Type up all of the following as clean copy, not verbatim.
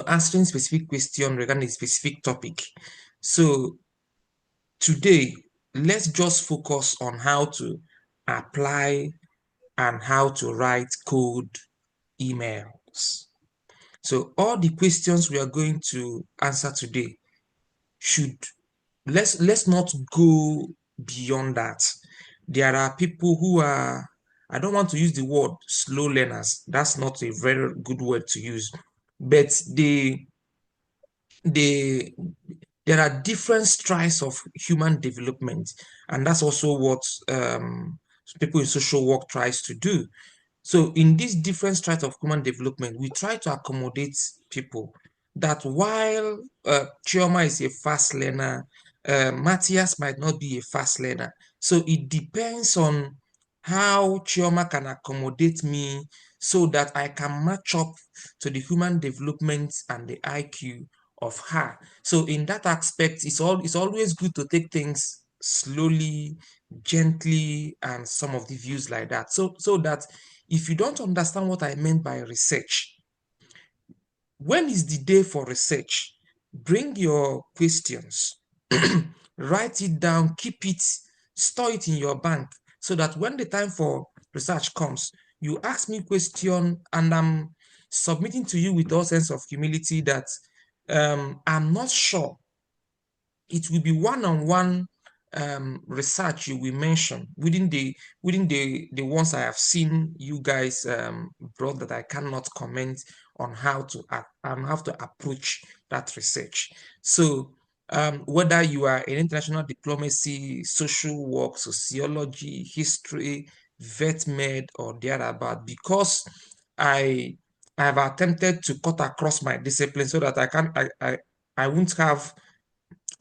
answering specific question regarding a specific topic. So today, let's just focus on how to apply and how to write code emails. So all the questions we are going to answer today should let's not go beyond that. There are people who are, I don't want to use the word slow learners. That's not a very good word to use, but they there are different strides of human development, and that's also what people in social work tries to do. So in these different strides of human development, we try to accommodate people that while Chioma is a fast learner, Matthias might not be a fast learner. So it depends on how Chioma can accommodate me so that I can match up to the human development and the IQ of her. So in that aspect, it's always good to take things slowly, gently, and some of the views like that. So that if you don't understand what I meant by research, when is the day for research? Bring your questions, write it down, keep it, store it in your bank, so that when the time for research comes, you ask me question and I'm submitting to you with all sense of humility that I'm not sure. It will be one-on-one research you will mention within the ones I have seen you guys brought that I cannot comment on how to approach that research. So whether you are in international diplomacy, social work, sociology, history, vet med, or thereabout, because I I have attempted to cut across my discipline so that I won't have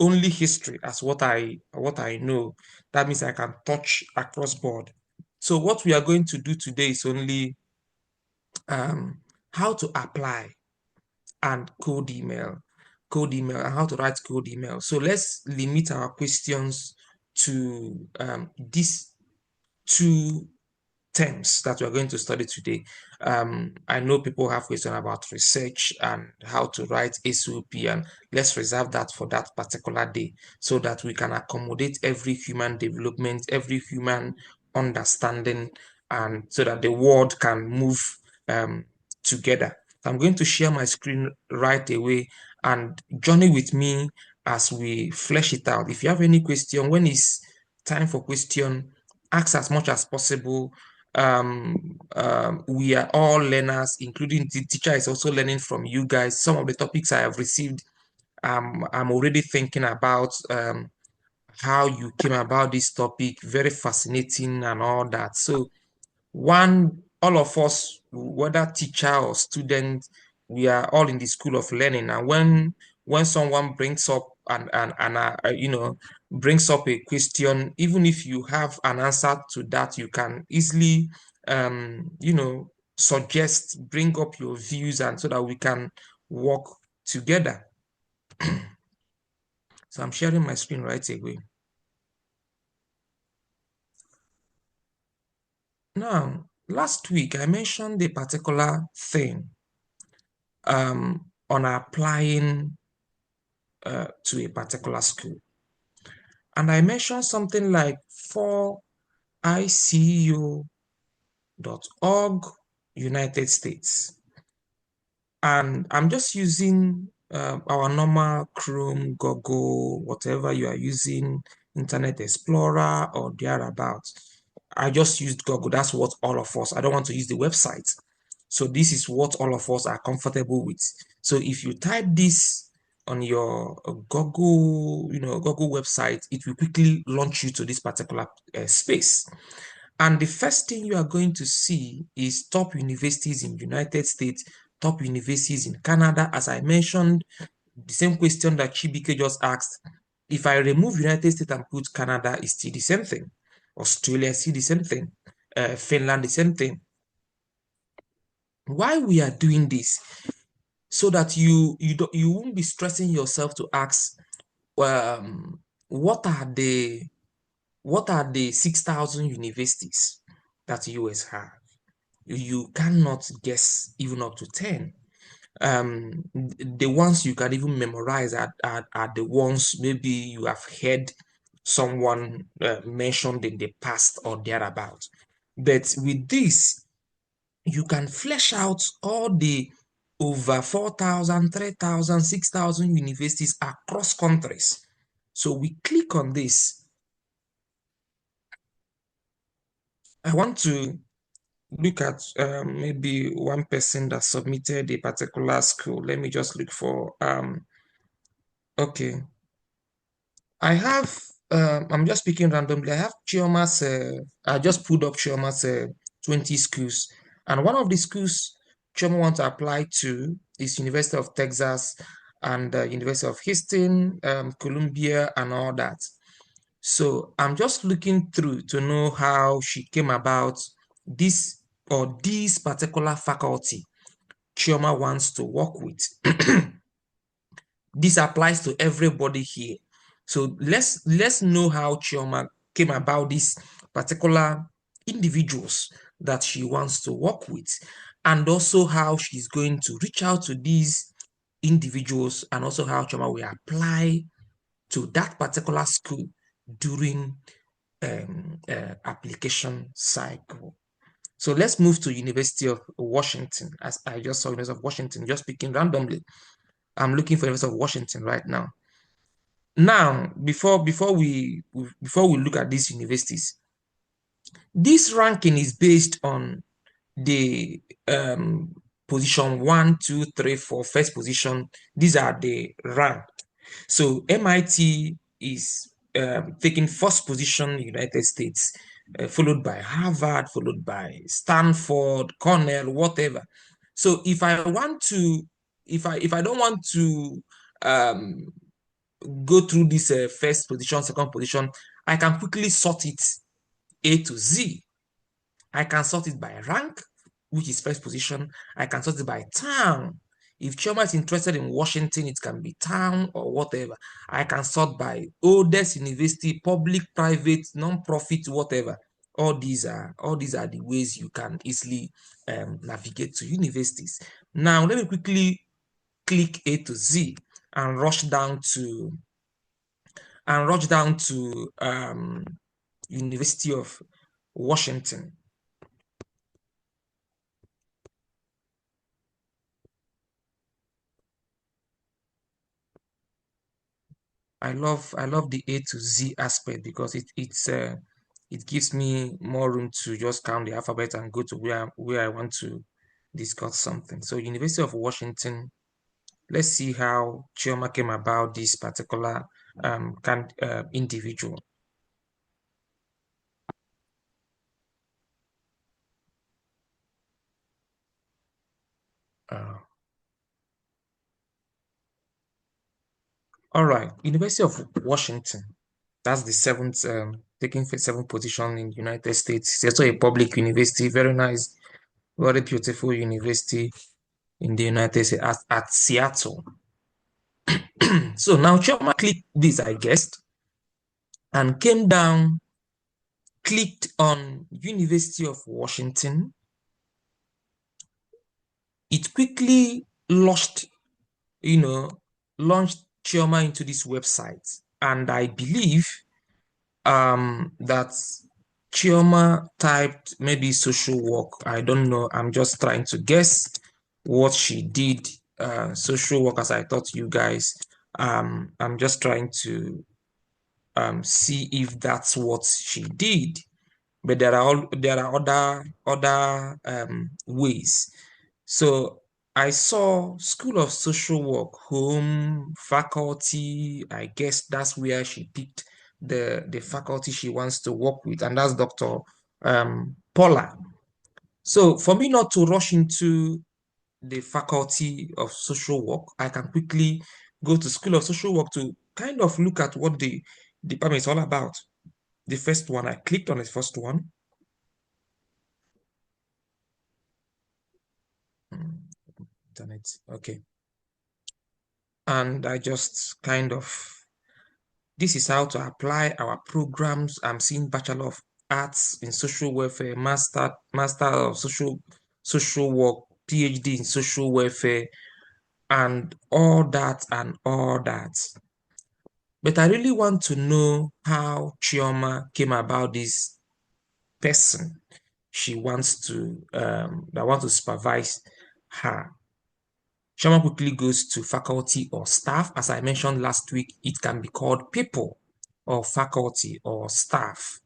only history as what I know. That means I can touch across board. So what we are going to do today is only how to apply and code email, and how to write code email. So let's limit our questions to these two terms that we're going to study today. I know people have questions about research and how to write SOP, and let's reserve that for that particular day so that we can accommodate every human development, every human understanding, and so that the world can move together. So I'm going to share my screen right away and journey with me as we flesh it out. If you have any question, when it's time for question, ask as much as possible. We are all learners, including the teacher is also learning from you guys. Some of the topics I have received, I'm already thinking about how you came about this topic, very fascinating and all that. So all of us, whether teacher or student, we are all in the school of learning. And when someone brings up and brings up a question, even if you have an answer to that, you can easily suggest, bring up your views, and so that we can work together. So I'm sharing my screen right away. Now, last week I mentioned a particular thing on applying to a particular school. And I mentioned something like 4icu.org, United States. And I'm just using our normal Chrome, Google, whatever you are using, Internet Explorer or thereabouts. I just used Google. That's what all of us, I don't want to use the website. So this is what all of us are comfortable with. So if you type this on your Google website, it will quickly launch you to this particular space. And the first thing you are going to see is top universities in the United States, top universities in Canada. As I mentioned, the same question that Chibike just asked, if I remove United States and put Canada, it's still the same thing. Australia, still the same thing. Finland, the same thing. Why we are doing this? So that you won't be stressing yourself to ask, what are the 6,000 universities that the US have? You cannot guess even up to 10. the ones you can even memorize are the ones maybe you have heard someone mentioned in the past or thereabout. But with this, you can flesh out all the over 4,000, 3,000, 6,000 universities across countries. So we click on this. I want to look at maybe one person that submitted a particular school. Let me just look for, okay. I have, I'm just speaking randomly. I have Chioma's, I just pulled up Chioma's 20 schools. And one of the schools Chioma wants to apply to is University of Texas and University of Houston, Columbia, and all that. So I'm just looking through to know how she came about this or this particular faculty Chioma wants to work with. This applies to everybody here. So let's know how Chioma came about these particular individuals that she wants to work with, and also how she's going to reach out to these individuals, and also how Chioma will apply to that particular school during application cycle. So let's move to University of Washington. As I just saw University of Washington, just speaking randomly. I'm looking for University of Washington right now. Now, before we look at these universities, this ranking is based on the position 1, 2, 3, 4, first position. These are the rank. So MIT is taking first position in the United States, followed by Harvard, followed by Stanford, Cornell, whatever. So if I want to, if I don't want to go through this first position, second position, I can quickly sort it A to Z. I can sort it by rank, which is first position. I can sort it by town. If Chioma is interested in Washington, it can be town or whatever. I can sort by oldest university, public, private, non-profit, whatever. All these are the ways you can easily navigate to universities. Now, let me quickly click A to Z and rush down to University of Washington. I love the A to Z aspect because it gives me more room to just count the alphabet and go to where I want to discuss something. So University of Washington, let's see how Chioma came about this particular individual. Uh, all right, University of Washington. That's the seventh, taking seventh position in the United States. It's also a public university, very nice, very beautiful university in the United States at Seattle. So now Chioma clicked this, I guessed, and came down, clicked on University of Washington. It quickly launched Chioma into this website. And I believe that Chioma typed maybe social work. I don't know. I'm just trying to guess what she did. Social work, as I taught you guys. I'm just trying to see if that's what she did. But there are other ways. So I saw School of Social Work, home, faculty. I guess that's where she picked the faculty she wants to work with, and that's Dr. Paula. So for me not to rush into the faculty of social work, I can quickly go to School of Social Work to kind of look at what the department is all about. The first one, I clicked on the first one. Internet, okay. And I just kind of, this is how to apply our programs. I'm seeing Bachelor of Arts in Social Welfare, Master of Social Work, PhD in Social Welfare. and all that and all that. But I really want to know how Chioma came about this person she wants to that want to supervise her. Chioma quickly goes to faculty or staff. As I mentioned last week, it can be called people or faculty or staff.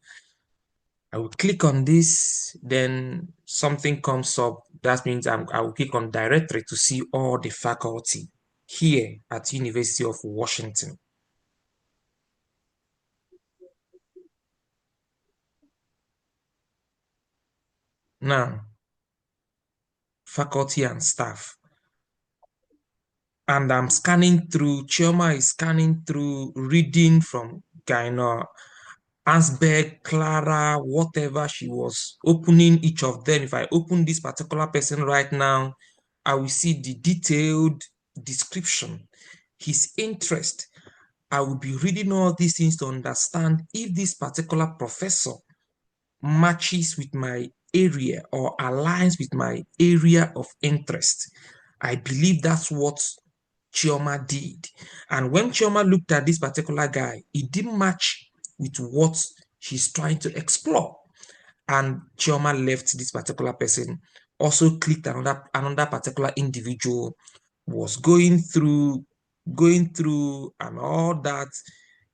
I will click on this, then something comes up. That means I will click on directory to see all the faculty here at University of Washington. Now, faculty and staff. And I'm scanning through, Chioma is scanning through, reading from Gaino, Ansberg, Clara, whatever she was opening each of them. If I open this particular person right now, I will see the detailed description, his interest. I will be reading all these things to understand if this particular professor matches with my area or aligns with my area of interest. I believe that's what Chioma did. And when Chioma looked at this particular guy, it didn't match with what she's trying to explore. And Chioma left this particular person, also clicked another particular individual, was going through and all that,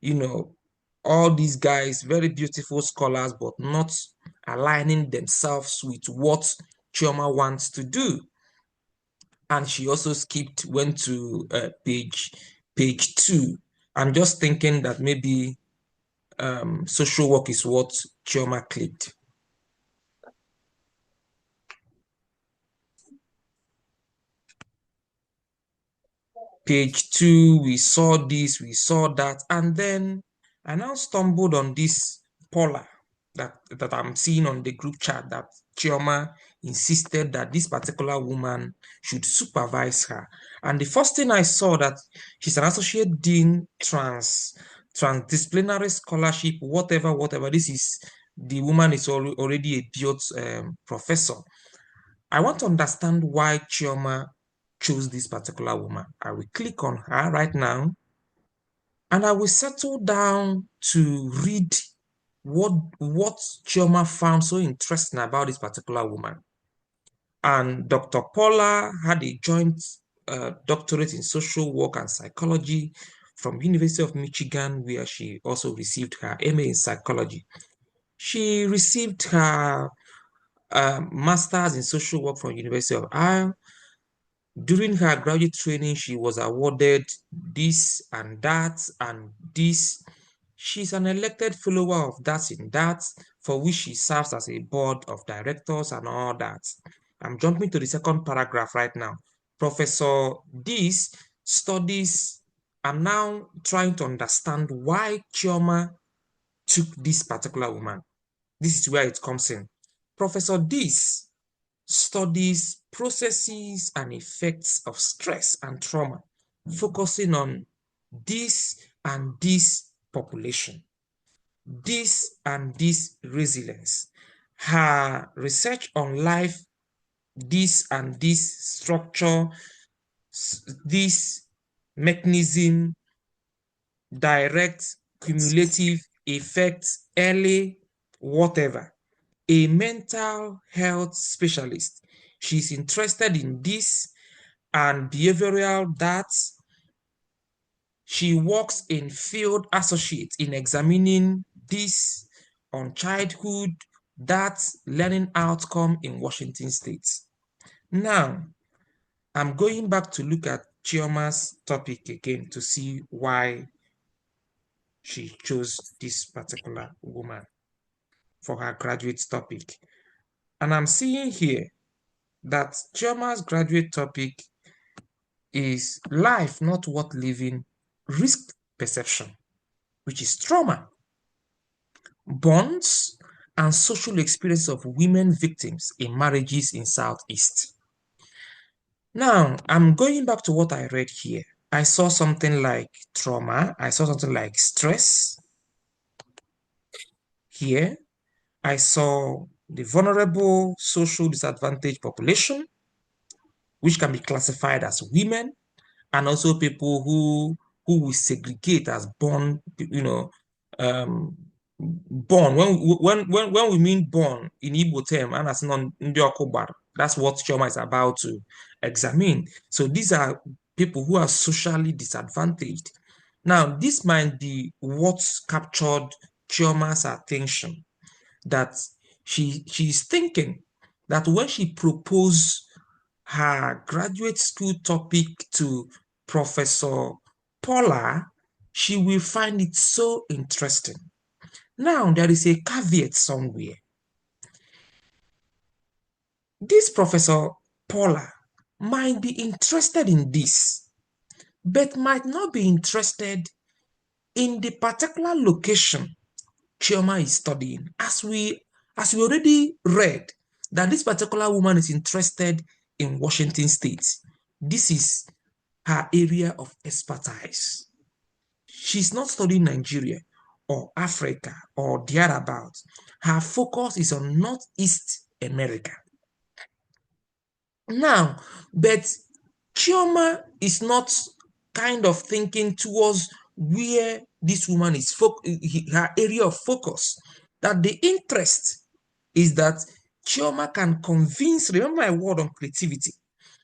you know, all these guys, very beautiful scholars, but not aligning themselves with what Chioma wants to do. And she also went to page 2. I'm just thinking that maybe social work is what Chioma clicked. Page 2, we saw this, we saw that, and then I now stumbled on this Paula that I'm seeing on the group chat that Chioma insisted that this particular woman should supervise her. And the first thing I saw that she's an associate dean transdisciplinary scholarship, whatever. This is the woman is already a built professor. I want to understand why Chioma chose this particular woman. I will click on her right now and I will settle down to read what Chioma found so interesting about this particular woman. And Dr. Paula had a joint doctorate in social work and psychology from University of Michigan, where she also received her MA in psychology. She received her master's in social work from University of Iowa. During her graduate training, she was awarded this and that and this. She's an elected follower of that in that, for which she serves as a board of directors and all that. I'm jumping to the second paragraph right now. Professor this studies, I'm now trying to understand why Chioma took this particular woman. This is where it comes in. Professor this studies processes and effects of stress and trauma, focusing on this and this population, this and this resilience. Her research on life, this and this structure, this mechanism, direct, cumulative effects, early, whatever. A mental health specialist. She's interested in this and behavioral that. She works in field associate in examining this on childhood, that learning outcome in Washington State. Now, I'm going back to look at Chioma's topic again to see why she chose this particular woman for her graduate topic. And I'm seeing here that Chioma's graduate topic is life not worth living, risk perception, which is trauma, bonds, and social experience of women victims in marriages in Southeast. Now, I'm going back to what I read here. I saw something like trauma. I saw something like stress. Here, I saw the vulnerable social disadvantaged population, which can be classified as women. and also people who will segregate as born, born. When we mean born in Igbo term, and as non ndị Okubar, that's what Chioma is about to examine. So these are people who are socially disadvantaged. Now, this might be what captured Chioma's attention, that she's thinking that when she proposed her graduate school topic to Professor Paula, she will find it so interesting. Now, there is a caveat somewhere. This Professor Paula might be interested in this, but might not be interested in the particular location Chioma is studying. As we already read, that this particular woman is interested in Washington State. This is her area of expertise. She's not studying Nigeria or Africa or thereabouts. Her focus is on Northeast America. Now, but Chioma is not kind of thinking towards where this woman is, her area of focus. That the interest is that Chioma can convince, remember my word on creativity,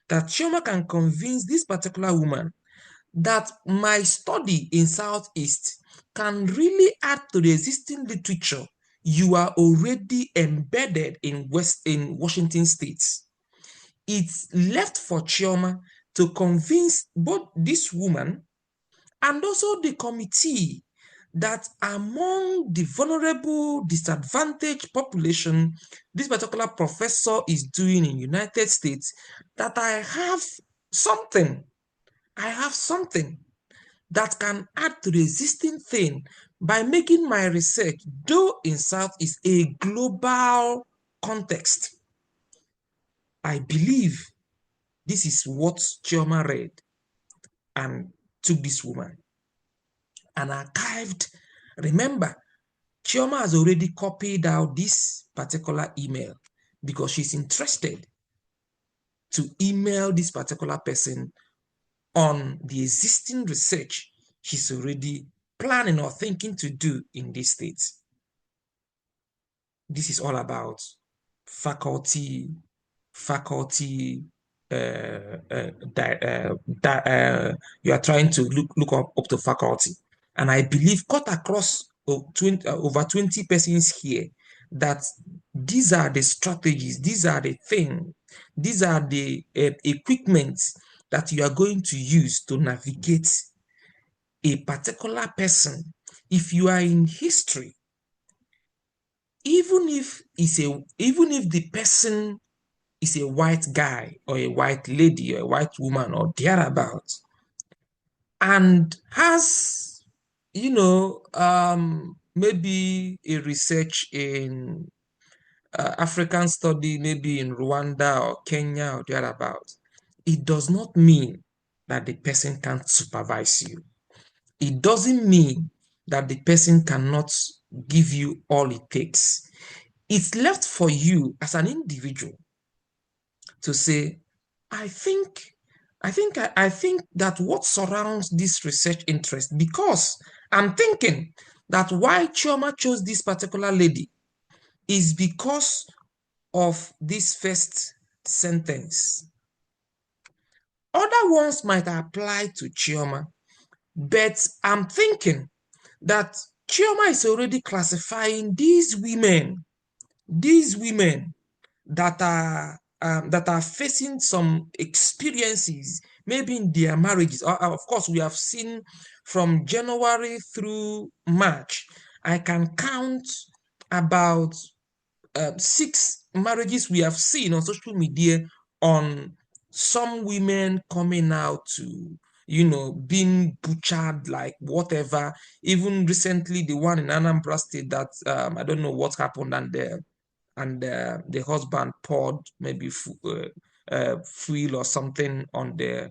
that Chioma can convince this particular woman that my study in Southeast can really add to the existing literature you are already embedded in Washington State. It's left for Chioma to convince both this woman and also the committee that among the vulnerable, disadvantaged population this particular professor is doing in United States, that I have something that can add to the existing thing by making my research, though in South, is a global context. I believe this is what Chioma read and took this woman and archived. Remember, Chioma has already copied out this particular email because she's interested to email this particular person on the existing research she's already planning or thinking to do in this state. This is all about faculty, you are trying to look up to faculty. And I believe cut across over 20 persons here that these are the strategies, these are the things, these are the equipments that you are going to use to navigate a particular person. If you are in history, even if the person is a white guy or a white lady or a white woman or thereabouts, and has, maybe a research in African study, maybe in Rwanda or Kenya or thereabouts, it does not mean that the person can't supervise you. It doesn't mean that the person cannot give you all it takes. It's left for you as an individual to say, I think that what surrounds this research interest, because I'm thinking that why Chioma chose this particular lady is because of this first sentence. Other ones might apply to Chioma, but I'm thinking that Chioma is already classifying these women that are facing some experiences, maybe in their marriages. Of course, we have seen from January through March, I can count about 6 marriages we have seen on social media, on some women coming out to, being butchered, like whatever. Even recently, the one in Anambra State that I don't know what happened, and the husband poured maybe fuel or something on the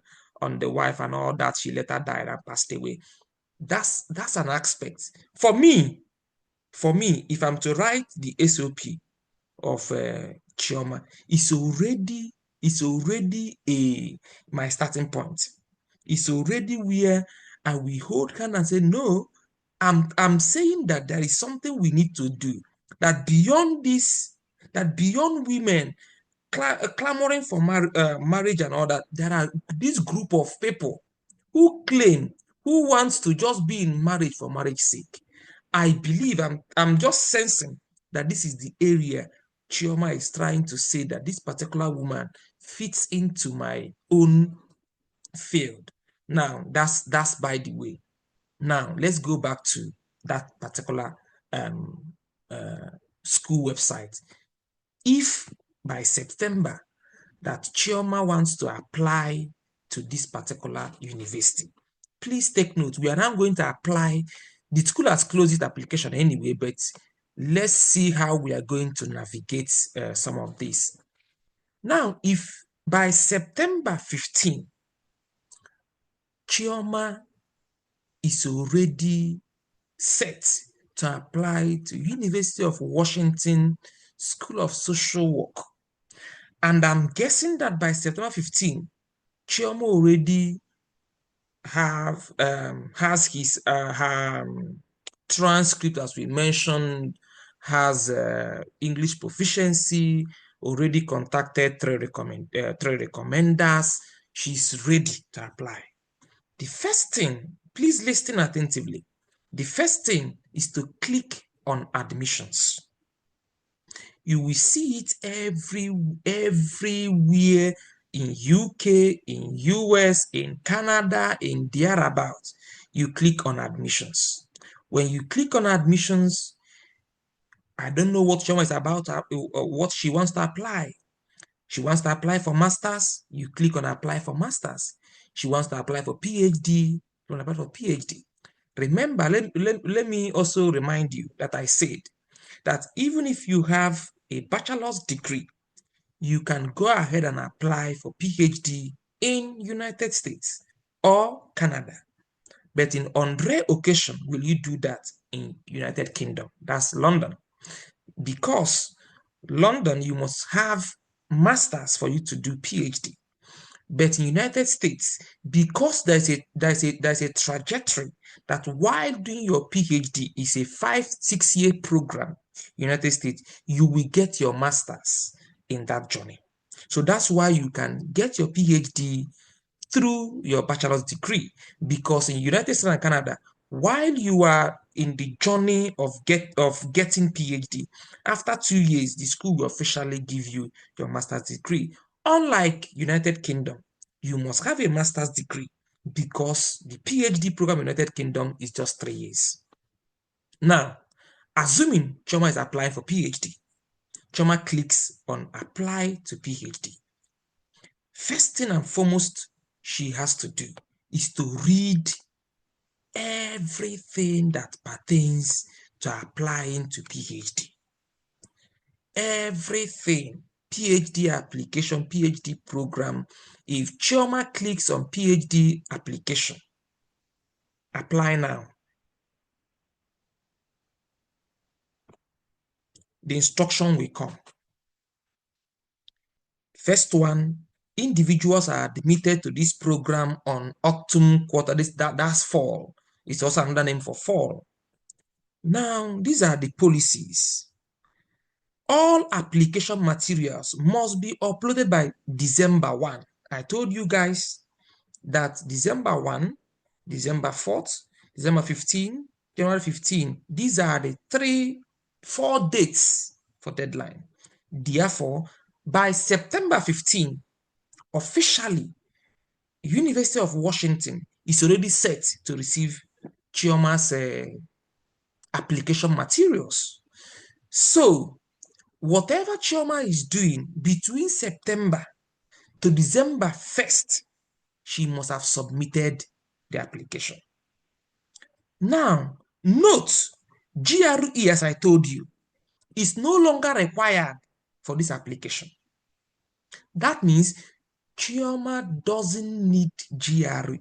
wife and all that. She later died and passed away. That's an aspect. For me, if I'm to write the SOP of Chioma, it's already my starting point. is already where, and we hold hand and say, no, I'm saying that there is something we need to do, that beyond this, that beyond women clamoring for marriage and all that, there are this group of people who claim, who wants to just be in marriage for marriage's sake. I believe, I'm just sensing that this is the area Chioma is trying to say that this particular woman fits into my own field. Now, that's by the way. Now, let's go back to that particular um, school website. If by September that Chioma wants to apply to this particular university, please take note, we are now going to apply. The school has closed its application anyway, but let's see how we are going to navigate some of this. Now, if by September 15, Chioma is already set to apply to University of Washington School of Social Work, and I'm guessing that by September 15, Chioma already has his her transcript, as we mentioned, has English proficiency, already contacted three recommenders. She's ready to apply. The first thing, please listen attentively. The first thing is to click on admissions. You will see it everywhere in UK, in US, in Canada, in thereabouts. You click on admissions. When you click on admissions, I don't know what Chioma is about, what she wants to apply. She wants to apply for masters. You click on apply for masters. She wants to apply for PhD. You want to apply for PhD. Remember, let me also remind you that I said that even if you have a bachelor's degree, you can go ahead and apply for PhD in United States or Canada. But on rare occasion will you do that in United Kingdom. That's London. Because London, you must have masters for you to do PhD. But in United States, because there's a trajectory that while doing your PhD is a 5-6 year program, United States, you will get your masters in that journey. So that's why you can get your PhD through your bachelor's degree, because in United States and Canada, while you are in the journey of getting PhD, after 2 years, the school will officially give you your master's degree. Unlike United Kingdom, you must have a master's degree because the PhD program in United Kingdom is just 3 years. Now, assuming Chioma is applying for PhD, Chioma clicks on apply to PhD. First thing and foremost she has to do is to read everything that pertains to applying to PhD. Everything. PhD application, PhD program. If Chioma clicks on PhD application, apply now, the instruction will come. First one, individuals are admitted to this program on autumn quarter. That's fall. It's also another name for fall. Now, these are the policies. All application materials must be uploaded by December 1. I told you guys that December 1, December 4th, December 15, January 15, these are the 4 dates for deadline. Therefore, by September 15, officially, University of Washington is already set to receive Chioma's application materials. So, whatever Chioma is doing between September to December 1st, she must have submitted the application. Now, note, GRE, as I told you, is no longer required for this application. That means Chioma doesn't need GRE.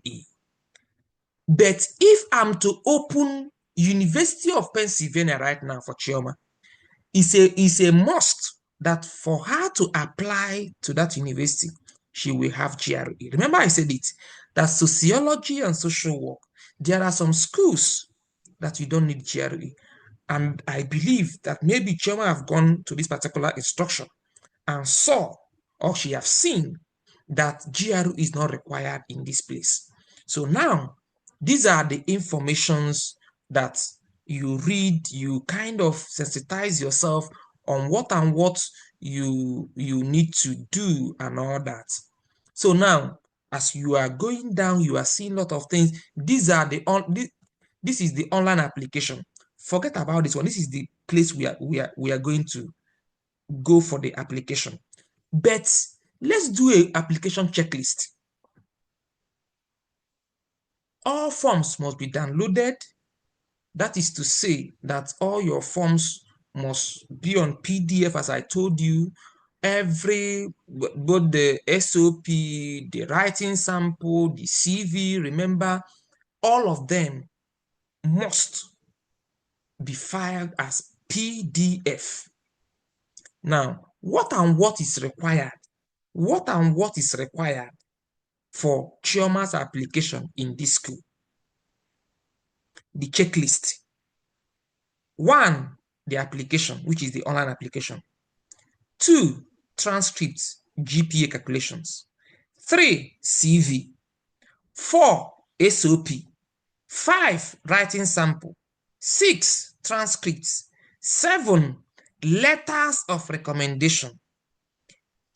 But if I'm to open University of Pennsylvania right now for Chioma, it's a must that for her to apply to that university, she will have GRE. Remember I said it, that sociology and social work, there are some schools that you don't need GRE. And I believe that maybe Chioma have gone to this particular instruction and saw, or she have seen, that GRE is not required in this place. So now, these are the informations that you read, you kind of sensitize yourself on what and what you need to do and all that. So now, as you are going down, you are seeing a lot of things. These are the this is the online application. Forget about this one. This is the place we are going to go for the application. But let's do a application checklist. All forms must be downloaded. That is to say that all your forms must be on PDF, as I told you. Both the SOP, the writing sample, the CV, remember, all of them must be filed as PDF. Now, what and what is required? What and what is required for Chioma's application in this school? The checklist. One, the application, which is the online application. Two, transcripts, GPA calculations. Three, CV. Four, SOP. Five, writing sample. Six, transcripts. Seven, letters of recommendation.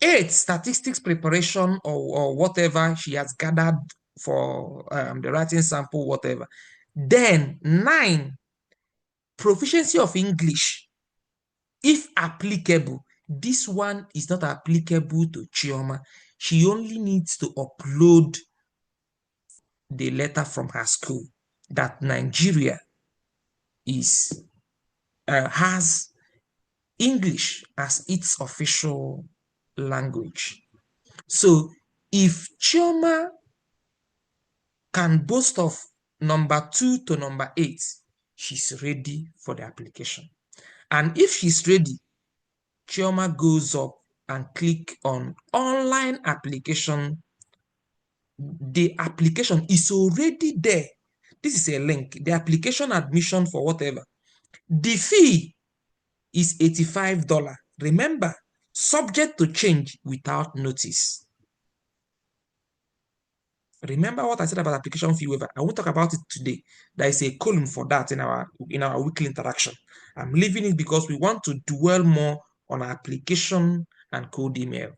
Eight, statistics preparation or whatever she has gathered for the writing sample, whatever. Then nine, proficiency of English, if applicable. This one is not applicable to Chioma. She only needs to upload the letter from her school that Nigeria has English as its official language. So if Chioma can boast of number 2 to number 8, she's ready for the application. And if she's ready, Chioma goes up and click on online application. The application is already there. This is a link. The application admission for whatever. The fee is $85. Remember, subject to change without notice. Remember what I said about application fee waiver. I won't talk about it today. There is a column for that in our weekly interaction. I'm leaving it because we want to dwell more on application and code email.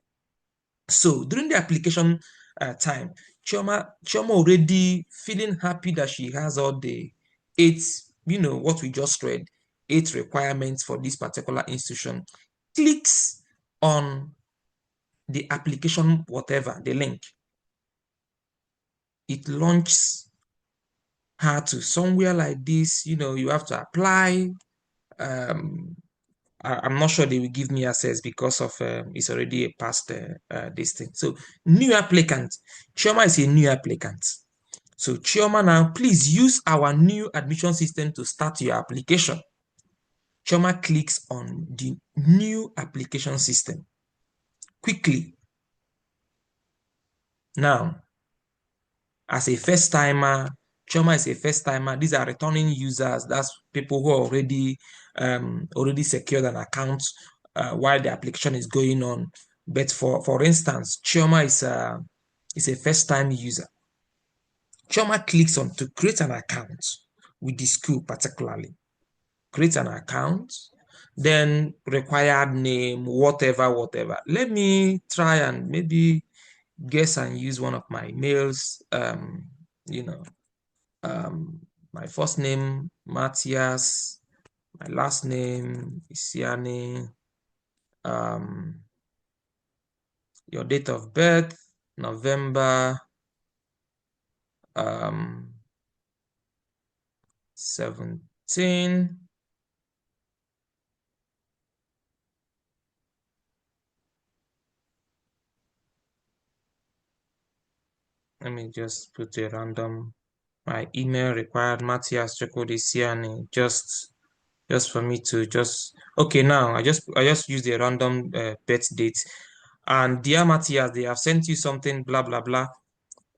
So during the application time, Chioma already feeling happy that she has all the 8, what we just read, 8 requirements for this particular institution, clicks on the application, whatever, the link. It launches her to somewhere like this. You have to apply. I'm not sure they will give me access because of it's already a past this thing. So new applicant. Chioma is a new applicant. So Chioma, now please use our new admission system to start your application. Chioma clicks on the new application system quickly. Now, as a first timer, Chioma is a first timer. These are returning users. That's people who are already secured an account while the application is going on. But for instance, Chioma is a first time user. Chioma clicks on to create an account with the school particularly. Create an account, then required name, whatever. Let me try and maybe guess and use one of my mails. My first name, Matthias. My last name, Isiani. Your date of birth, November 17. Let me just put a random. My email required Matthias Chokodisiani, just for me to okay. Now I just used a random birth date. And dear Matthias, they have sent you something, blah, blah, blah,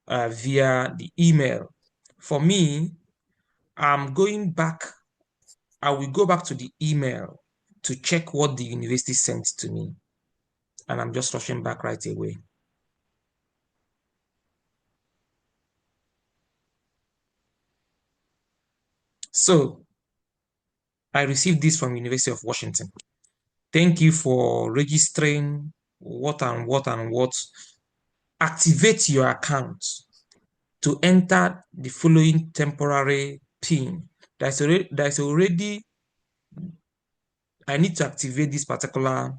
via the email. For me, I'm going back. I will go back to the email to check what the university sent to me. And I'm just rushing back right away. So I received this from University of Washington. Thank you for registering what and what and what. Activate your account to enter the following temporary PIN. There's already, I need to activate this particular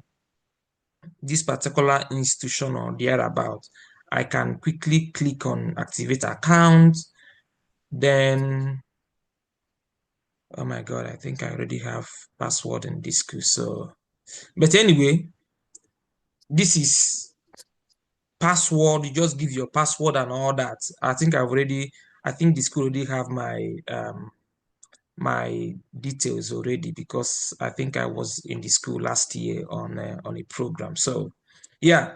institution or thereabout. I can quickly click on activate account. Then, oh my God, I think I already have password in this school. So, but anyway, this is password. You just give your password and all that. I think the school already have my details already, because I think I was in the school last year on a program. So yeah,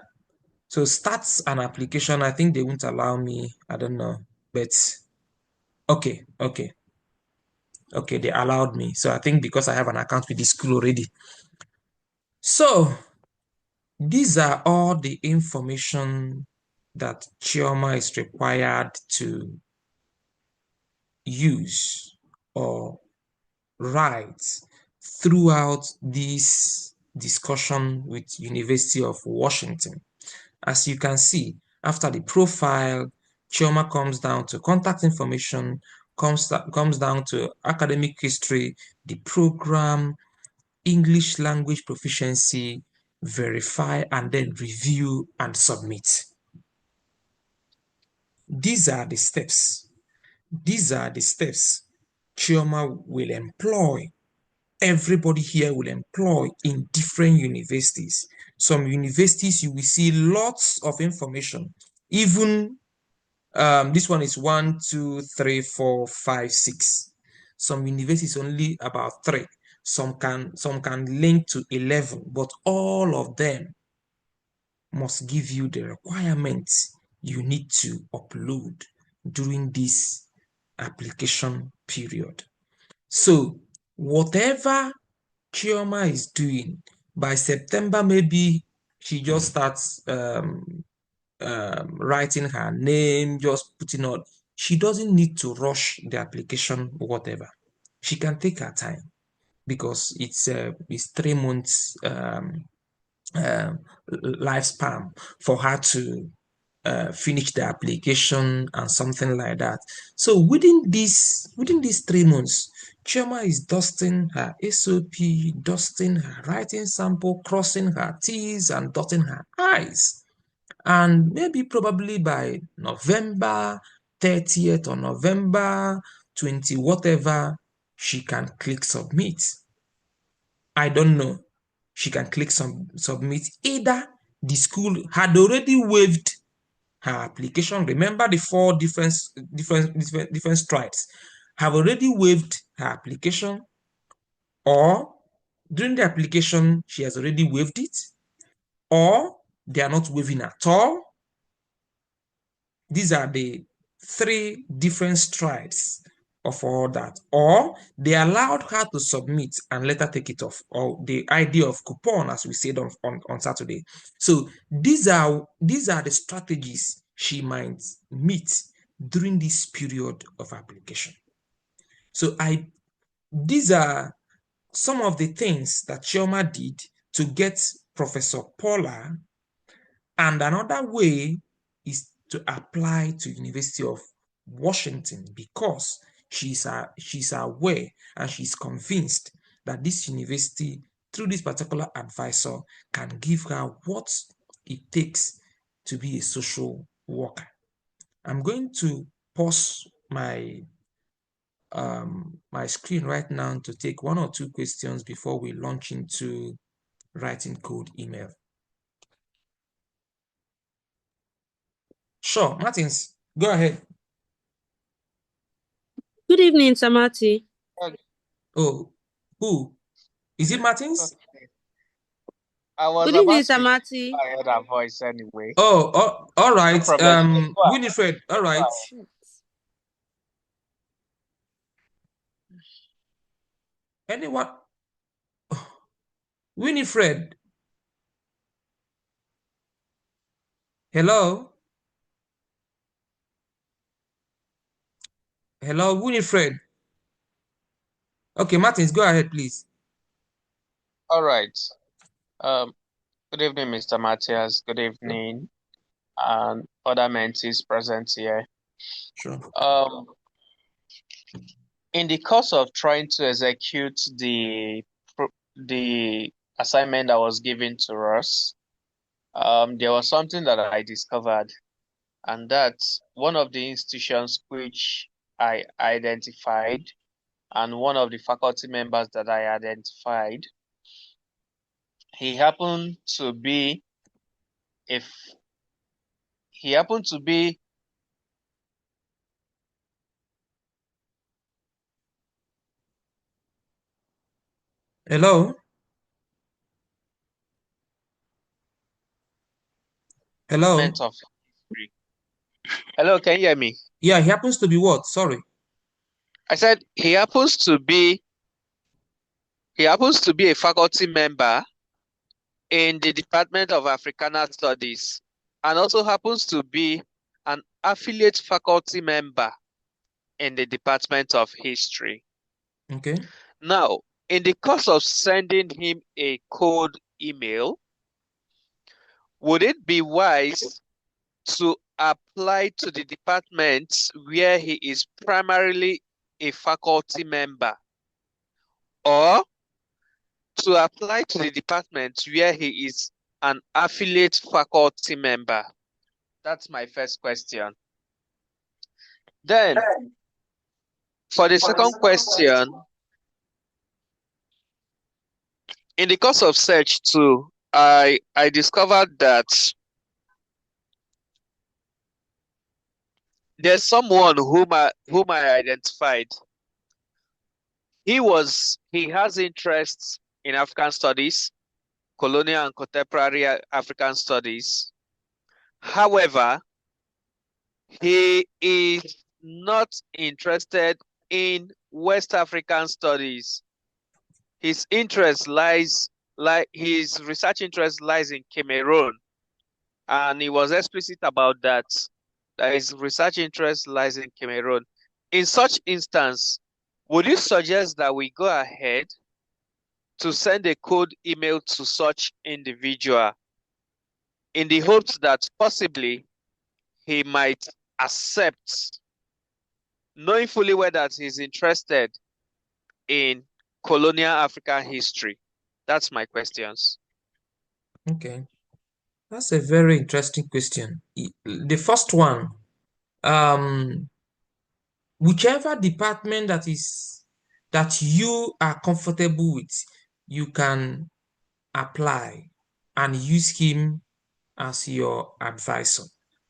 so starts an application. I think they won't allow me. I don't know, but okay, they allowed me. So I think because I have an account with the school already. So these are all the information that Chioma is required to use or write throughout this discussion with University of Washington. As you can see, after the profile, Chioma comes down to contact information, comes down to academic history, the program, English language proficiency, verify, and then review and submit. These are the steps. These are the steps Chioma will employ. Everybody here will employ in different universities. Some universities, you will see lots of information. Even this one is 1, 2, 3, 4, 5, 6. Some universities only about 3. Some can link to 11, but all of them must give you the requirements you need to upload during this application period. So whatever Chioma is doing, by September, maybe she just starts writing her name, just putting on. She doesn't need to rush the application, whatever. She can take her time, because it's 3 months lifespan for her to finish the application and something like that. So within these 3 months, Chioma is dusting her SOP, dusting her writing sample, crossing her T's and dotting her I's. And maybe probably by November 30th or November 20, whatever, she can click submit. I don't know. She can click submit. Either the school had already waived her application. Remember the 4 different strides have already waived her application, or during the application she has already waived it, or they are not waiving at all. These are the 3 different strides of all that. Or they allowed her to submit and let her take it off, or the idea of coupon, as we said on Saturday. So these are the strategies she might meet during this period of application. So these are some of the things that Chioma did to get Professor Paula. And another way is to apply to University of Washington, because she's aware and she's convinced that this university, through this particular advisor, can give her what it takes to be a social worker. I'm going to pause my screen right now to take 1 or 2 questions before we launch into writing code email. Sure, Martins, go ahead. Good evening, Samati. Oh, who? Is it Martins? I was Good evening, about to Samati. hear that voice anyway. Oh, all No right. problem. Yes, go ahead. Winifred, all right. Anyone? Winifred, hello? Hello, Winifred. Okay, Martins, go ahead, please. All right. Good evening, Mr. Matthias. Good evening, and other mentees present here. Sure. In the course of trying to execute the assignment that was given to us, there was something that I discovered, and that's one of the institutions which I identified, and one of the faculty members that I identified, he happened to be if he happened to be Hello? Hello? of history. Hello, can you hear me? Yeah, he happens to be what? Sorry. I said he happens to be a faculty member in the Department of Africana Studies, and also happens to be an affiliate faculty member in the Department of History. Okay. Now, in the course of sending him a cold email, would it be wise to apply to the department where he is primarily a faculty member, or to apply to the department where he is an affiliate faculty member? That's my first question. Then, for the second question, in the course of search too, I discovered that there's someone whom I identified. He has interests in African studies, colonial and contemporary African studies. However, he is not interested in West African studies. His research interest lies in Cameroon, and he was explicit about that his research interest lies in Cameroon. In such instance, would you suggest that we go ahead to send a cold email to such individual in the hopes that possibly he might accept, knowing fully well that he's interested in colonial African history? That's my questions. Okay. That's a very interesting question. The first one, whichever department that you are comfortable with, you can apply and use him as your advisor,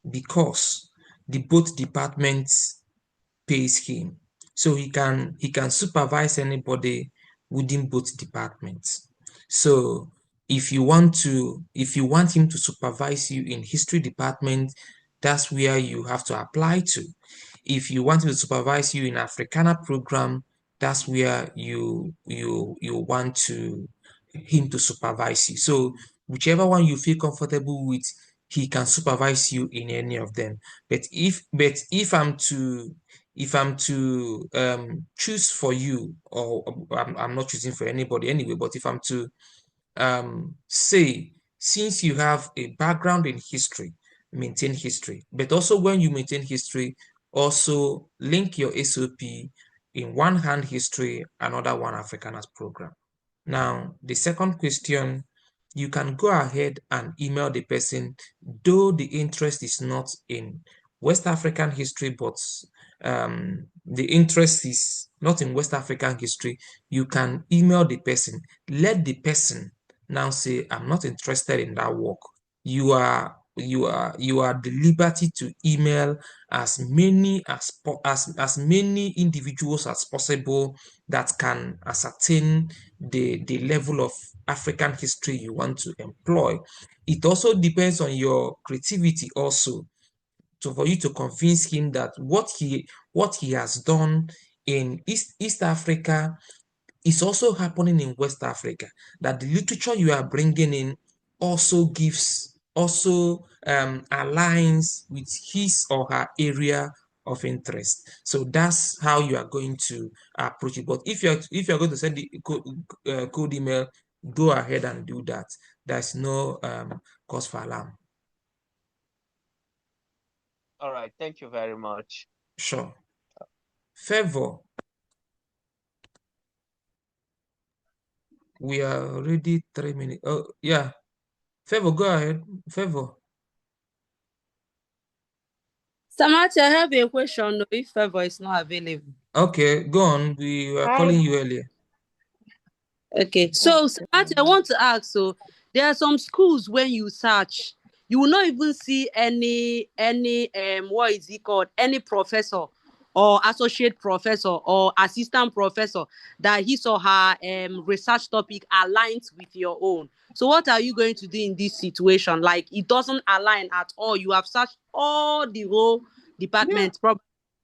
because the both departments pays him, so he can supervise anybody within both departments. So if you want him to supervise you in history department, that's where you have to apply to. If you want him to supervise you in Africana program, that's where you want him to supervise you. So whichever one you feel comfortable with, he can supervise you in any of them. But if I'm to choose for you, or I'm not choosing for anybody anyway, but if I'm to say, since you have a background in history, maintain history. But also, when you maintain history, also link your SOP in one hand history, another one Africaners program. Now, the second question, you can go ahead and email the person, though the interest is not in West African history, but the interest is not in West African history. You can email the person, let the person now say, I'm not interested in that work. You are you are the liberty to email as many as many individuals as possible that can ascertain the level of African history you want to employ. It also depends on your creativity also, for you to convince him that what he has done in East Africa is also happening in West Africa, that the literature you are bringing in also aligns with his or her area of interest. So that's how you are going to approach it. But if you're going to send the code email, go ahead and do that. There's no cause for alarm. All right, thank you very much. Sure. Favor. We are already 3 minutes. Oh, yeah. Favor, go ahead. Favor. Samati, I have a question if Favor is not available. Okay, go on. We were calling you earlier. Okay, so Samati, I want to ask, so there are some schools when you search, you will not even see any what is it called, any professor or associate professor or assistant professor that his or her research topic aligns with your own. So what are you going to do in this situation? Like, it doesn't align at all. You have searched all the whole department, probably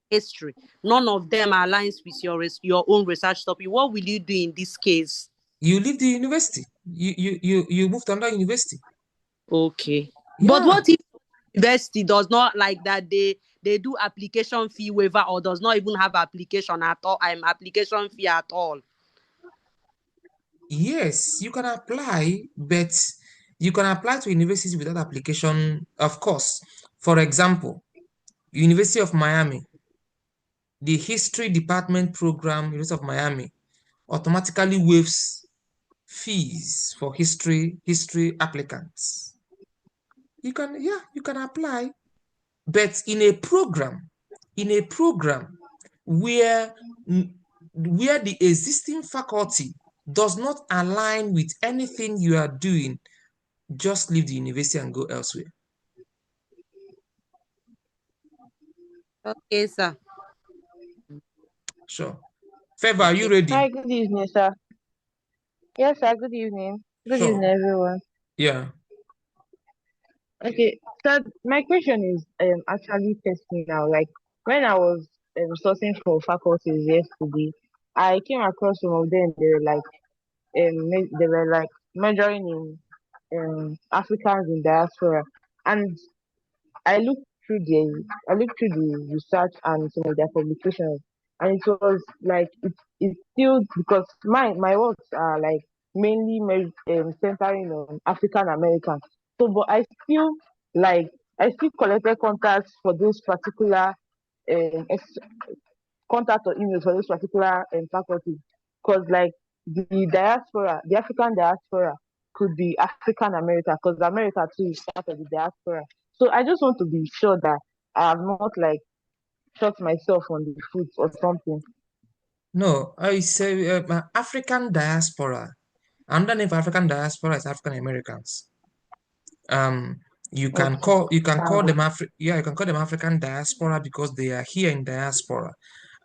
history. None of them aligns with your own research topic. What will you do in this case? You leave the university. You moved to another university. Okay. Yeah. But what if university does not like that they do application fee waiver or does not even have application at all, application fee at all? Yes, you can apply, but you can apply to universities without application, of course. For example, University of Miami, the history department program, University of Miami, automatically waives fees for history applicants. You can apply, but in a program where the existing faculty does not align with anything you are doing, just leave the university and go elsewhere. Okay, sir. Sure. Favor, are you ready? Hi, good evening, sir. Yes, sir, good evening. Good evening, Sure. everyone. Yeah. Okay, so my question is actually personal. Like, when I was sourcing for faculties yesterday, I came across some of them. They were like majoring in Africans in diaspora, and I looked I looked through the research and some of their publications, and it was like it's still because my works are like mainly centering on African Americans. So, but like I still collected contacts for those particular contact or emails for those particular faculties, because like the African diaspora could be African America, because America too is part of the diaspora. So I just want to be sure that I have not like shot myself on the foot or something. No, I say African diaspora. Another name for African diaspora is African Americans. You can Okay. call them you can call them African diaspora because they are here in diaspora.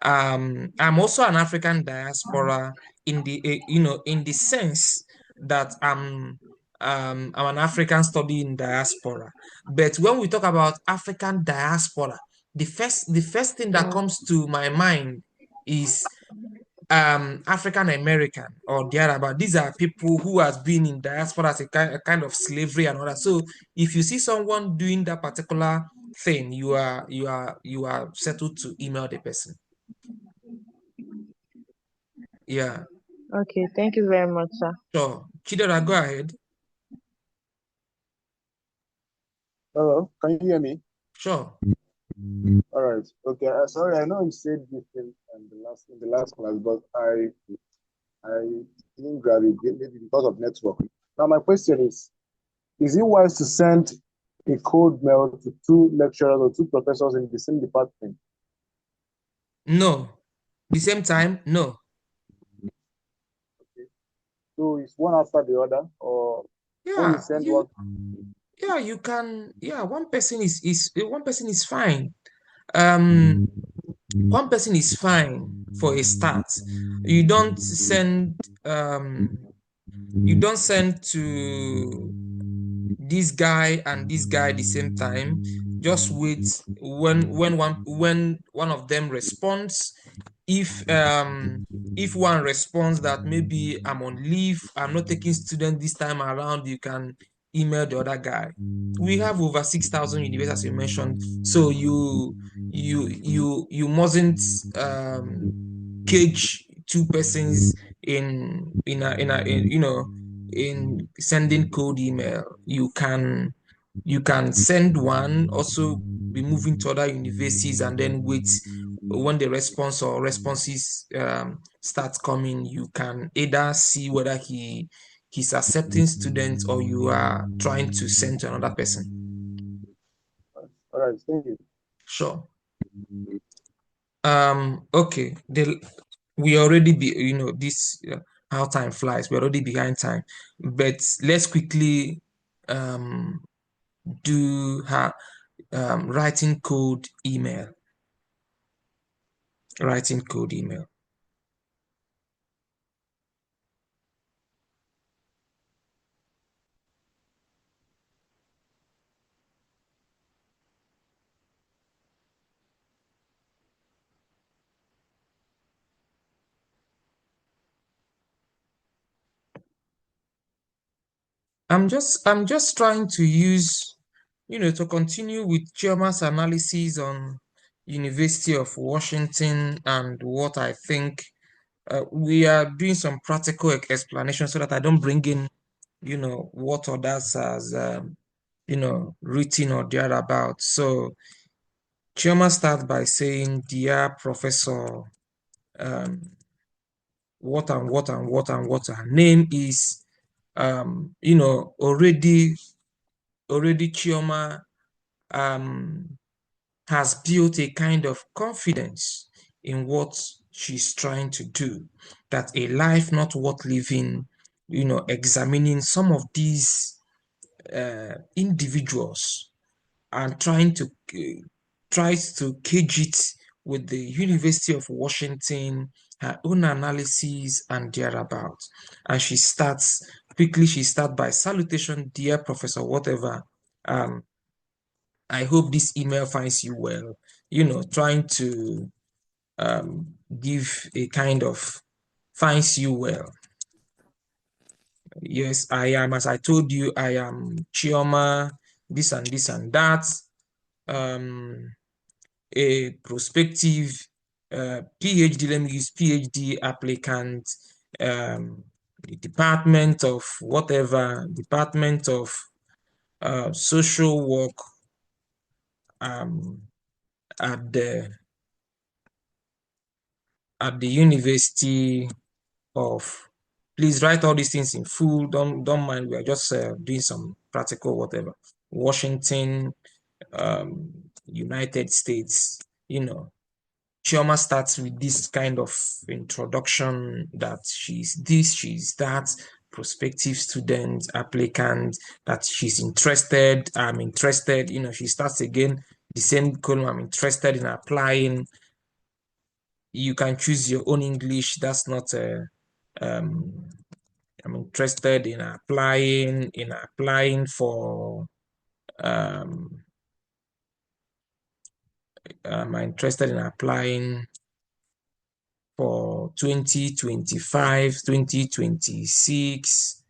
I'm also an African diaspora in the in the sense that I'm an African studying diaspora. But when we talk about African diaspora, the first thing that comes to my mind is African American or thereabout. These are people who has been in diaspora as a kind of slavery and all that. So if you see someone doing that particular thing, you are settled to email the person. Yeah. Okay, thank you very much, sir. Sure. Chidera, go ahead. Hello, can you hear me? Sure. All right. Okay. Sorry, I know you said this in the last class, but I didn't grab it maybe because of network. Now my question is it wise to send a code mail to 2 lecturers or 2 professors in the same department? No. The same time? No. Okay. So it's one after the other, or when Yeah. you send one? Yeah, you can. Yeah, one person is fine. Um, one person is fine for a start. You don't send you don't send to this guy and this guy at the same time. Just wait when one of them responds. If one responds that maybe I'm on leave, I'm not taking student this time around, you can email the other guy. We have over 6,000 universities, as you mentioned, so you mustn't cage two persons in sending cold email. You can send one, also be moving to other universities, and then wait when the response or responses start coming. You can either see whether he's accepting students or you are trying to send to another person. All right, thank you. Sure. Okay. We already be this how time flies. We're already behind time, but let's quickly um do her writing code email. Writing code email. I'm just trying to use, to continue with Chioma's analysis on University of Washington and what I think. We are doing some practical explanation so that I don't bring in, what others has, written or thereabout. So Chioma starts by saying, "Dear Professor, um, what and what and what and what." Her name is, already Chioma has built a kind of confidence in what she's trying to do, that a life not worth living, examining some of these individuals and tries to cage it with the University of Washington, her own analysis and thereabout. And she starts by salutation, dear Professor, whatever. I hope this email finds you well. Trying to give a kind of finds you well. Yes, I am, as I told you, I am Chioma, this and this and that. A prospective PhD, let me use PhD applicant, the department of whatever, department of social work at the University of, please write all these things in full. Don't mind. We are just doing some practical whatever. Washington, United States. Chioma starts with this kind of introduction that she's this, she's that, prospective student, applicant, that she's interested. I'm interested. She starts again the same column. I'm interested in applying. You can choose your own English. That's not a I'm interested in applying for I'm interested in applying for 2025, 2026,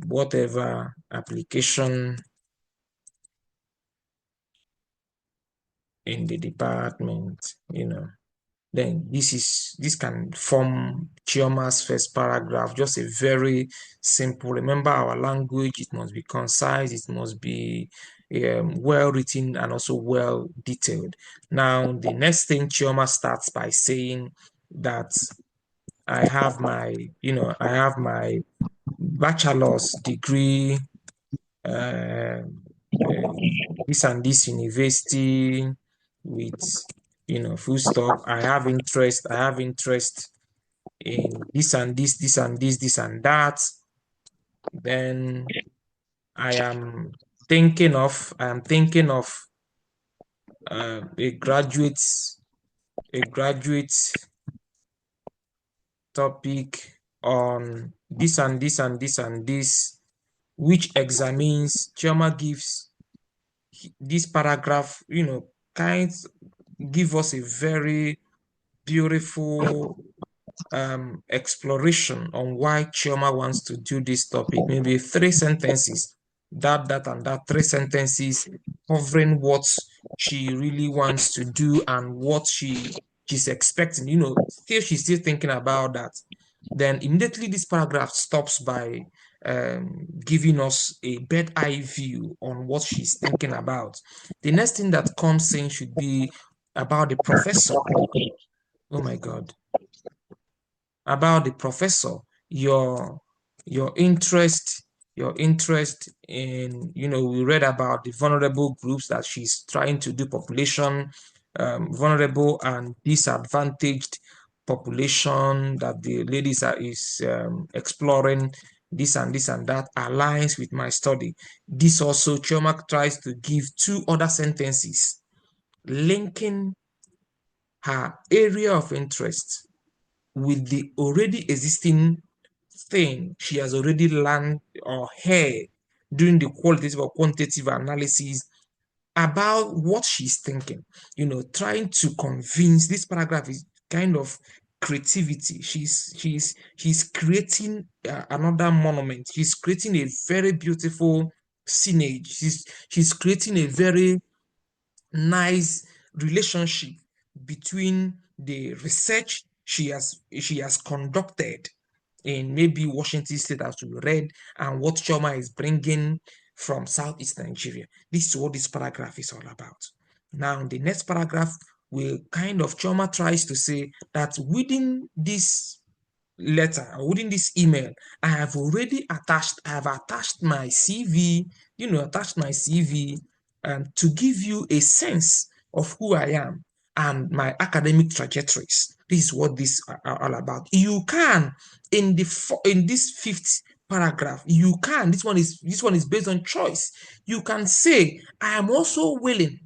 whatever application in the department, then this can form Chioma's first paragraph, just a very simple. Remember our language, it must be concise, it must be well written and also well detailed. Now, the next thing, Chioma starts by saying that I have my bachelor's degree, this and this university with full stop. I have interest in this and this and this and that. Then I am thinking of a graduate topic on this and this and this and this, which examines Chioma gives this paragraph, kind give us a very beautiful exploration on why Chioma wants to do this topic. Maybe 3 sentences, that, and that, 3 sentences covering what she really wants to do and what she's expecting. She's still thinking about that. Then immediately this paragraph stops by giving us a bird eye view on what she's thinking about. The next thing that comes in should be about the professor. Oh my God. About the professor, your interest in, we read about the vulnerable groups that she's trying to do, population, vulnerable and disadvantaged population that the ladies is exploring. This and this and that aligns with my study. This also, Chioma tries to give 2 other sentences linking her area of interest with the already existing thing she has already learned or heard during the qualitative or quantitative analysis about what she's thinking. Trying to convince. This paragraph is kind of creativity. She's creating another monument. She's creating a very beautiful scenage. She's creating a very nice relationship between the research she has conducted in maybe Washington State, as we read, and what Chioma is bringing from Southeast Nigeria. This is what this paragraph is all about. Now, the next paragraph will Chioma tries to say that within this letter or within this email, I have attached my CV, to give you a sense of who I am and my academic trajectories. This is what this are all about. You can, in this 5th paragraph, you can, this one is based on choice. You can say, I am also willing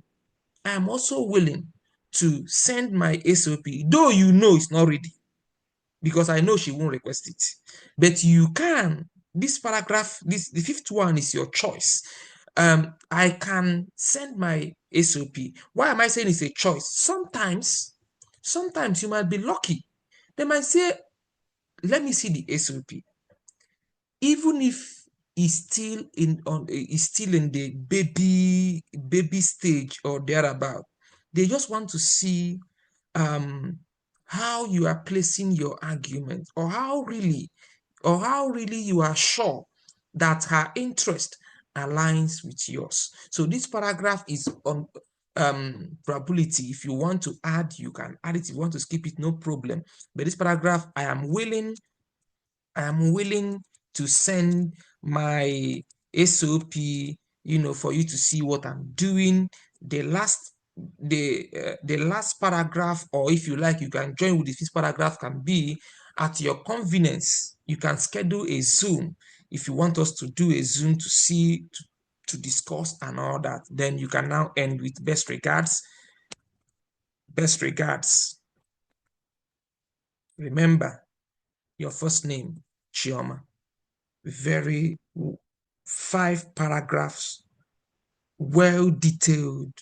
to send my SOP, though it's not ready, because I know she won't request it. But you can, this paragraph, the 5th one is your choice. I can send my SOP. Why am I saying it's a choice? Sometimes you might be lucky. They might say, let me see the SOP. Even if it's still in the baby stage or thereabout, they just want to see how you are placing your argument, or how really you are sure that her interest aligns with yours. So this paragraph is on probability. If you want to add, you can add it. If you want to skip it, no problem. But this paragraph, I am willing to send my SOP, for you to see what I'm doing. The last paragraph, or if you like, you can join with the 5th paragraph, can be at your convenience. You can schedule a Zoom if you want us to do a Zoom to see, to discuss and all that. Then you can now end with best regards. Best regards. Remember your first name, Chioma. Very 5 paragraphs, well-detailed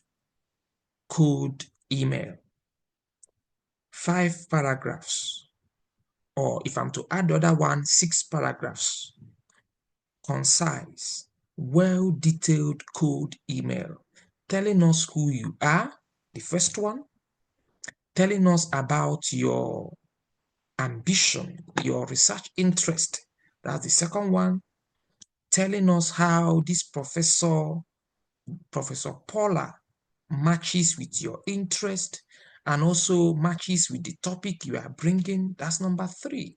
code email. 5 paragraphs, or if I'm to add the other one, 6 paragraphs. Concise, well-detailed code email, telling us who you are, the first one, telling us about your ambition, your research interest, that's the second one, telling us how this Professor Paula, matches with your interest and also matches with the topic you are bringing. That's number 3.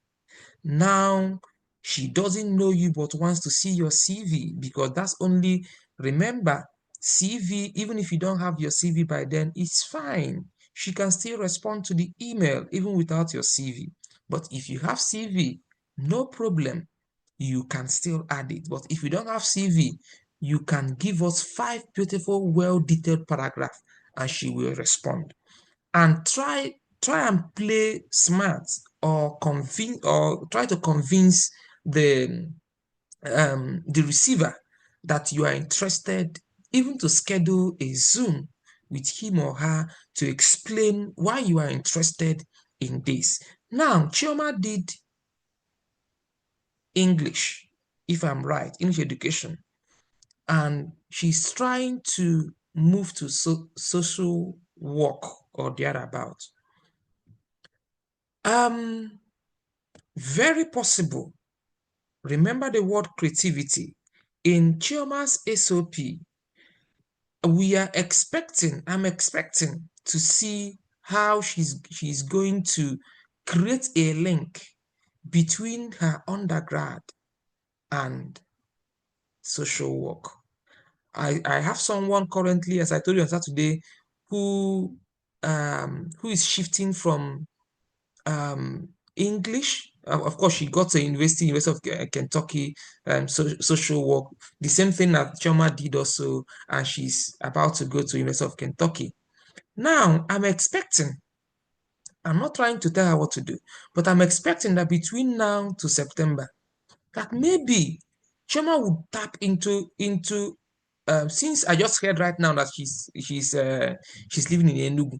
Now, she doesn't know you but wants to see your CV, because that's only, remember, CV, even if you don't have your CV by then, it's fine. She can still respond to the email even without your CV. But if you have CV, no problem. you can still add it. But if you don't have CV, you can give us 5 beautiful, well-detailed paragraphs, and she will respond. And try and play smart, or convince, or try to convince the receiver that you are interested, even to schedule a Zoom with him or her to explain why you are interested in this. Now, Chioma did English, if I'm right, English education, and she's trying to move to social work or thereabout. Very possible. Remember the word creativity. In Chioma's SOP, I'm expecting to see how she's going to create a link between her undergrad and social work. I have someone currently, as I told you on Saturday, who is shifting from English. Of course, she got to University of Kentucky, social work. The same thing that Chioma did also, and she's about to go to University of Kentucky. Now, I'm not trying to tell her what to do, but I'm expecting that between now to September, that maybe Chioma would tap into since I just heard right now that she's living in Enugu.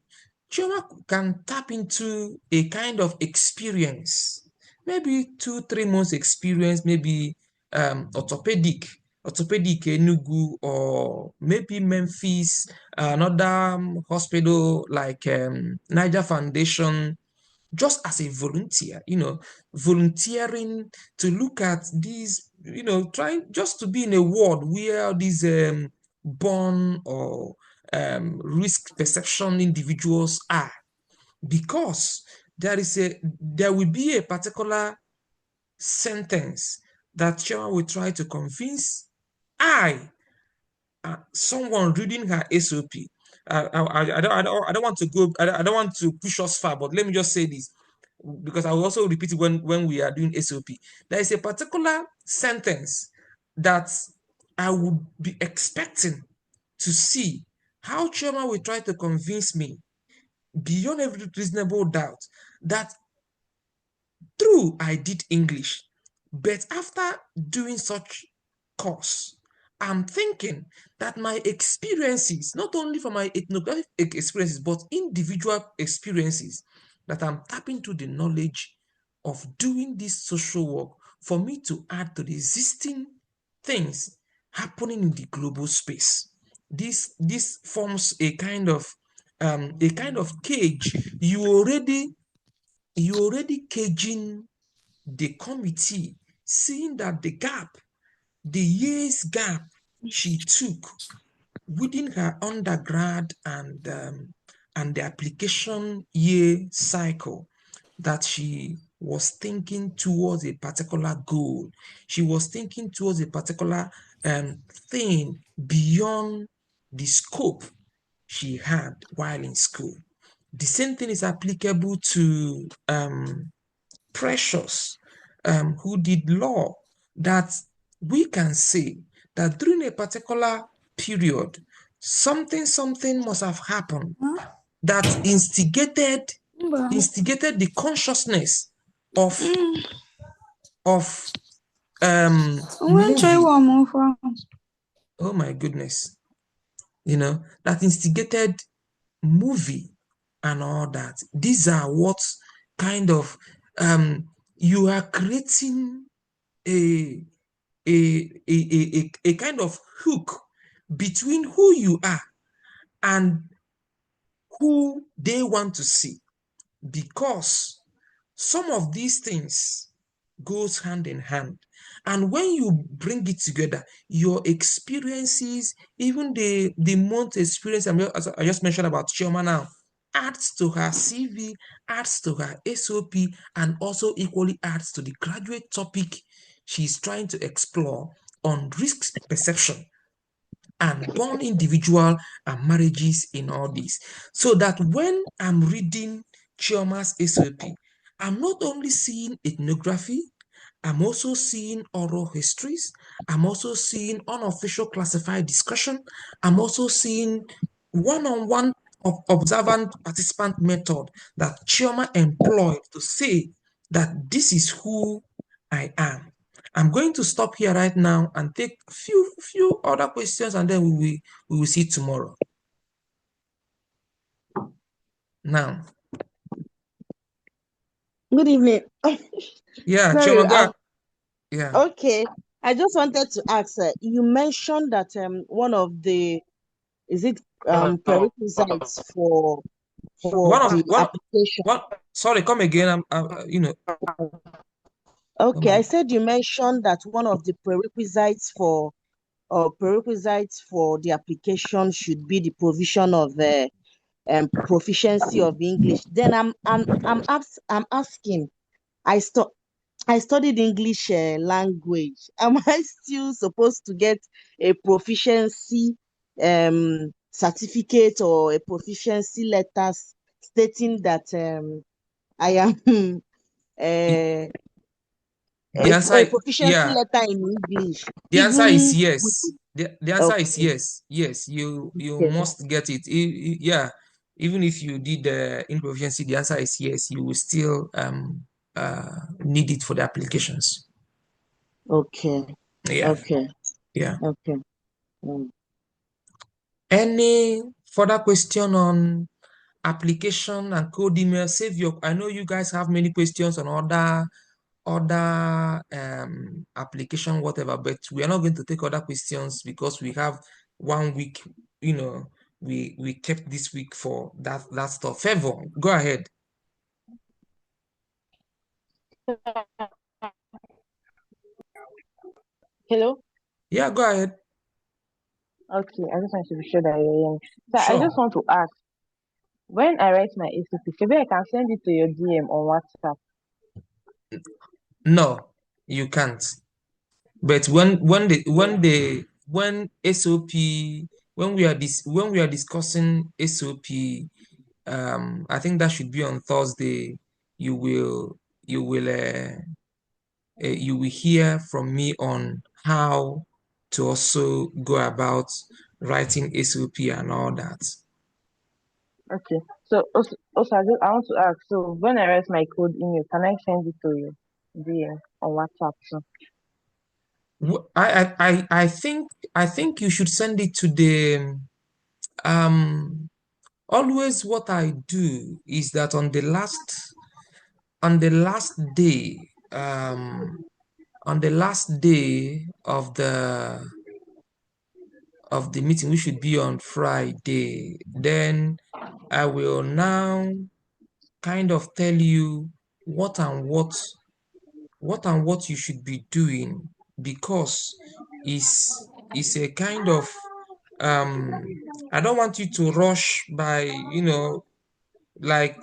Chioma can tap into a kind of experience, maybe 2-3 months experience, maybe orthopedic Enugu, or maybe Memphis, another hospital like Niger Foundation, just as a volunteer, volunteering to look at these, trying just to be in a ward where these born or risk perception individuals are, because there will be a particular sentence that Chioma will try to convince someone reading her SOP. I don't want to go. I don't want to push us far, but let me just say this, because I will also repeat it when we are doing SOP. There is a particular sentence that I would be expecting to see how Chioma will try to convince me beyond every reasonable doubt that true, I did English, but after doing such course, I'm thinking that my experiences, not only from my ethnographic experiences, but individual experiences, that I'm tapping to the knowledge of doing this social work for me to add to the existing things happening in the global space. This forms a kind of cage. You already caging the committee, seeing that the years gap she took within her undergrad and the application year cycle, that she was thinking towards a particular goal. She was thinking towards a particular thing beyond the scope she had while in school. The same thing is applicable to Precious, who did law, that we can say that during a particular period, something must have happened that instigated the consciousness of movie. Oh my goodness, that instigated movie and all that. These are what kind of you are creating a kind of hook between who you are and who they want to see, because some of these things goes hand in hand. And when you bring it together, your experiences, even the month experience I just mentioned about Chioma now, adds to her CV, adds to her SOP, and also equally adds to the graduate topic she's trying to explore on risk perception and born individual and marriages in all this. So that when I'm reading Chioma's SOP, I'm not only seeing ethnography, I'm also seeing oral histories. I'm also seeing unofficial classified discussion. I'm also seeing one-on-one observant participant method that Chioma employed to say that this is who I am. I'm going to stop here right now and take a few other questions, and then we will see tomorrow. Now, Good evening. yeah, Sorry. Chioma, go. Yeah. Okay. I just wanted to ask, you mentioned that one of the prerequisites for the application. Sorry, come again. Okay, I said you mentioned that one of the prerequisites for the application should be the provision of proficiency of English. Then I'm asking, I studied English language. Am I still supposed to get a proficiency certificate or a proficiency letter stating that I am The a answer, proficiency yeah, letter in English? the answer is Even yes. The answer is okay, yes. Yes, you okay, must get it. Yeah, even if you did the proficiency, the answer is yes. You will still need it for the applications. okay, Yeah, okay, yeah. okay. Mm. Any further question on application and code email? I know you guys have many questions on other application, whatever, but we are not going to take other questions because we have 1 week. We kept this week for that stuff. Favor, go ahead. Hello? Yeah, go ahead. Okay, I just want to be sure that you're hearing me. So I Sure. just want to ask, when I write my ACP, maybe I can send it to your DM on WhatsApp. No, you can't. But when SOP, when we are discussing SOP, I think that should be on Thursday. You will you will you will hear from me on how to also go about writing SOP and all that. Okay. So also I want to ask, so when I write my code email, can I send it to you DM on WhatsApp too? I think you should send it to the always what I do is that on the last day of the meeting, which should be on Friday, then I will now kind of tell you what and what you should be doing, because it's a kind of I don't want you to rush by, like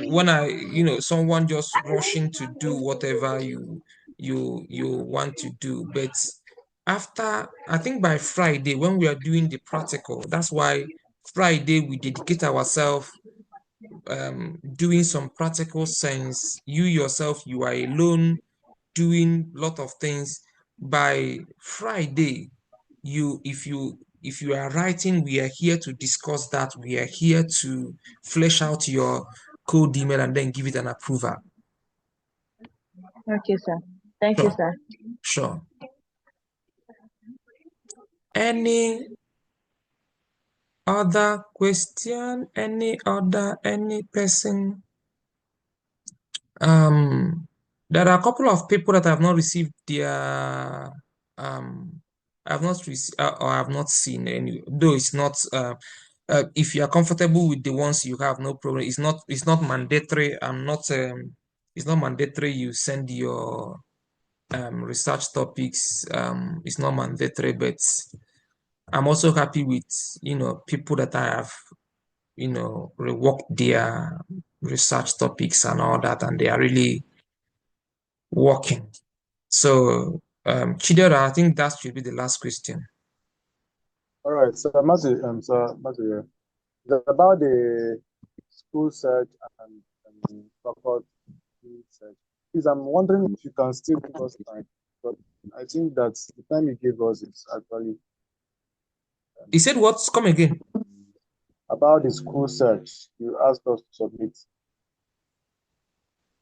when someone just rushing to do whatever you want to do. But after, I think by Friday, when we are doing the practical, that's why Friday we dedicate ourselves doing some practical sense. You yourself, you are alone doing a lot of things. By Friday, if you are writing, we are here to discuss that. We are here to flesh out your code email and then give it an approval. Okay, sir. Thank you, Sure, sir. sure. Any other question? Any person? There are a couple of people that have not received their I've not received or I've not seen any, though it's not if you are comfortable with the ones you have, no problem. It's not mandatory. It's not mandatory you send your research topics. It's not mandatory, but I'm also happy with people that I have reworked their research topics and all that, and they are really working. So, Chidera, I think that should be the last question. All right, so Mazi, about the school search and faculty search. Please, I'm wondering if you can still give us time, but I think that the time you gave us is actually He said, what? Come again. about the school search. You asked us to submit.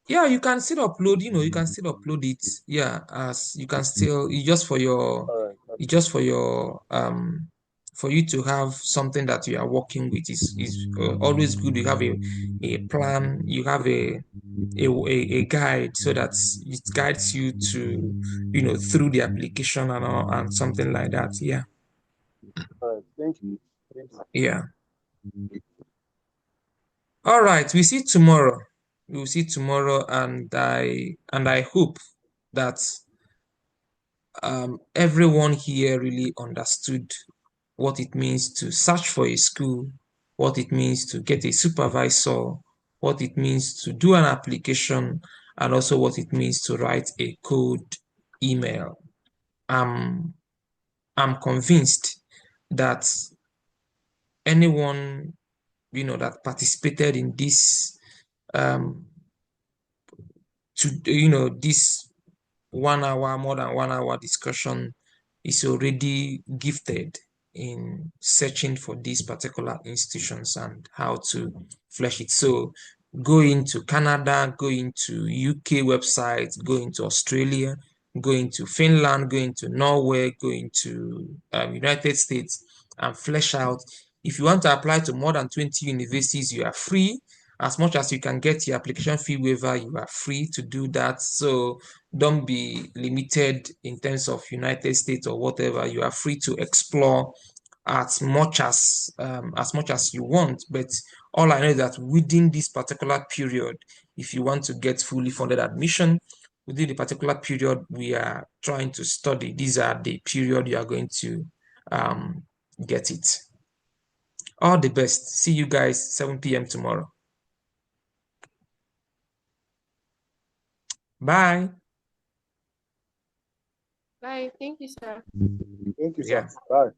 Yeah, you can still upload, you can still upload it. Yeah, as you can still, it's just for your, All right. it's just for you to have something that you are working with. Is always good. You have a plan, you have a guide so that it guides you to, through the application and all, and something like that. Yeah, All right. Thank you. Thank you. yeah. All right, we see tomorrow. We'll see tomorrow, and I hope that everyone here really understood what it means to search for a school, what it means to get a supervisor, what it means to do an application, and also what it means to write a code email. I'm convinced that anyone that participated in this um this 1 hour, more than 1 hour discussion is already gifted in searching for these particular institutions and how to flesh it. So go into Canada, go into UK websites, go into Australia, go into Finland, go into Norway, go into United States and flesh out. If you want to apply to more than 20 universities, you are free. As much as you can get your application fee waiver, you are free to do that. So don't be limited in terms of United States or whatever. You are free to explore as much as you want. But all I know is that within this particular period, if you want to get fully funded admission, within the particular period we are trying to study, these are the period you are going to get it. All the best. See you guys 7 p.m. tomorrow. Bye. Bye. Thank you, sir. Thank you, sir. Yeah. Bye.